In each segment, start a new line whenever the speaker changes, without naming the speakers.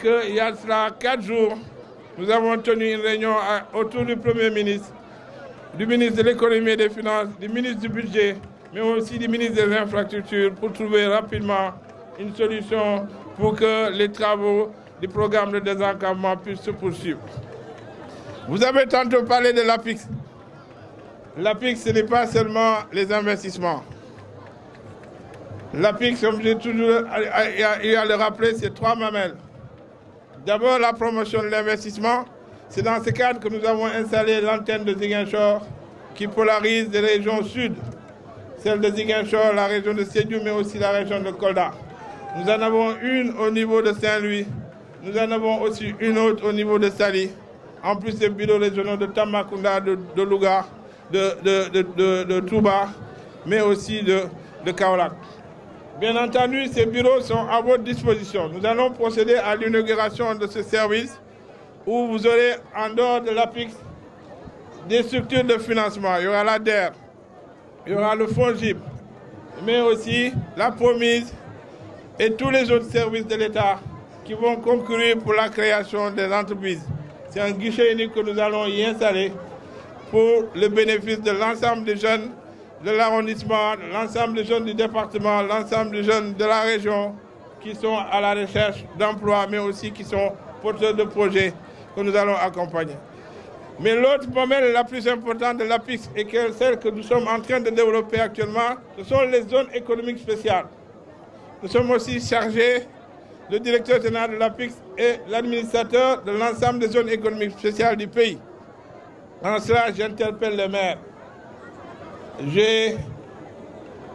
Il y a cela 4 jours, nous avons tenu une réunion autour du Premier ministre, du ministre de l'économie et des finances, du ministre du budget, mais aussi du ministre des infrastructures pour trouver rapidement une solution pour que les travaux du programme de désenclavement puissent se poursuivre. Vous avez tantôt parlé de l'APIX. L'APIX, ce n'est pas seulement les investissements. L'APIX, comme j'ai toujours eu à le rappeler, c'est 3 mamelles. D'abord, la promotion de l'investissement. C'est dans ce cadre que nous avons installé l'antenne de Ziguinchor qui polarise les régions sud, celle de Ziguinchor, la région de Sédhiou, mais aussi la région de Kolda. Nous en avons une au niveau de Saint-Louis. Nous en avons aussi une autre au niveau de Sali. En plus des bureaux régionaux de Tambacounda, de Louga, de Touba, mais aussi de Kaolack. Bien entendu, ces bureaux sont à votre disposition. Nous allons procéder à l'inauguration de ce service où vous aurez, en dehors de l'APIX, des structures de financement. Il y aura l'ADER, il y aura le FONGIP, mais aussi la Promise et tous les autres services de l'État qui vont concourir pour la création des entreprises. C'est un guichet unique que nous allons y installer pour le bénéfice de l'ensemble des jeunes de l'arrondissement, l'ensemble des jeunes du département, l'ensemble des jeunes de la région qui sont à la recherche d'emploi, mais aussi qui sont porteurs de projets que nous allons accompagner. Mais l'autre mamelle la plus importante de l'APIX et celle que nous sommes en train de développer actuellement, ce sont les zones économiques spéciales. Nous sommes aussi chargés, le directeur général de l'APIX et l'administrateur de l'ensemble des zones économiques spéciales du pays. En cela, j'interpelle les maires. J'ai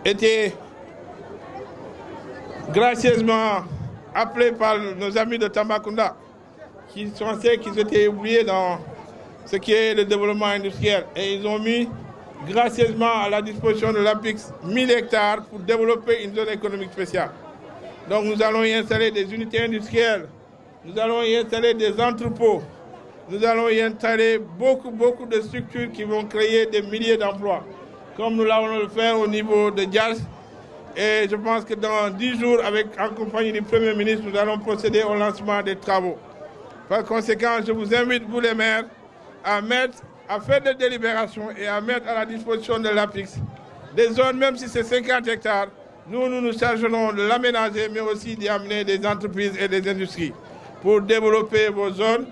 été gracieusement appelé par nos amis de Tambacounda qui pensaient qu'ils étaient oubliés dans ce qui est le développement industriel. Et ils ont mis gracieusement à la disposition de l'APIX 1000 hectares pour développer une zone économique spéciale. Donc nous allons y installer des unités industrielles, nous allons y installer des entrepôts, nous allons y installer beaucoup de structures qui vont créer des milliers d'emplois, comme nous l'avons fait au niveau de Dias. Et je pense que dans 10 jours, en compagnie du Premier ministre, nous allons procéder au lancement des travaux. Par conséquent, je vous invite, vous les maires, à faire des délibérations et à mettre à la disposition de l'APIX des zones, même si c'est 50 hectares, nous nous chargerons de l'aménager, mais aussi d'y amener des entreprises et des industries pour développer vos zones.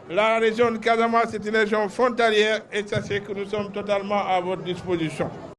La région de Casamance est une région frontalière et sachez que nous sommes totalement à votre disposition.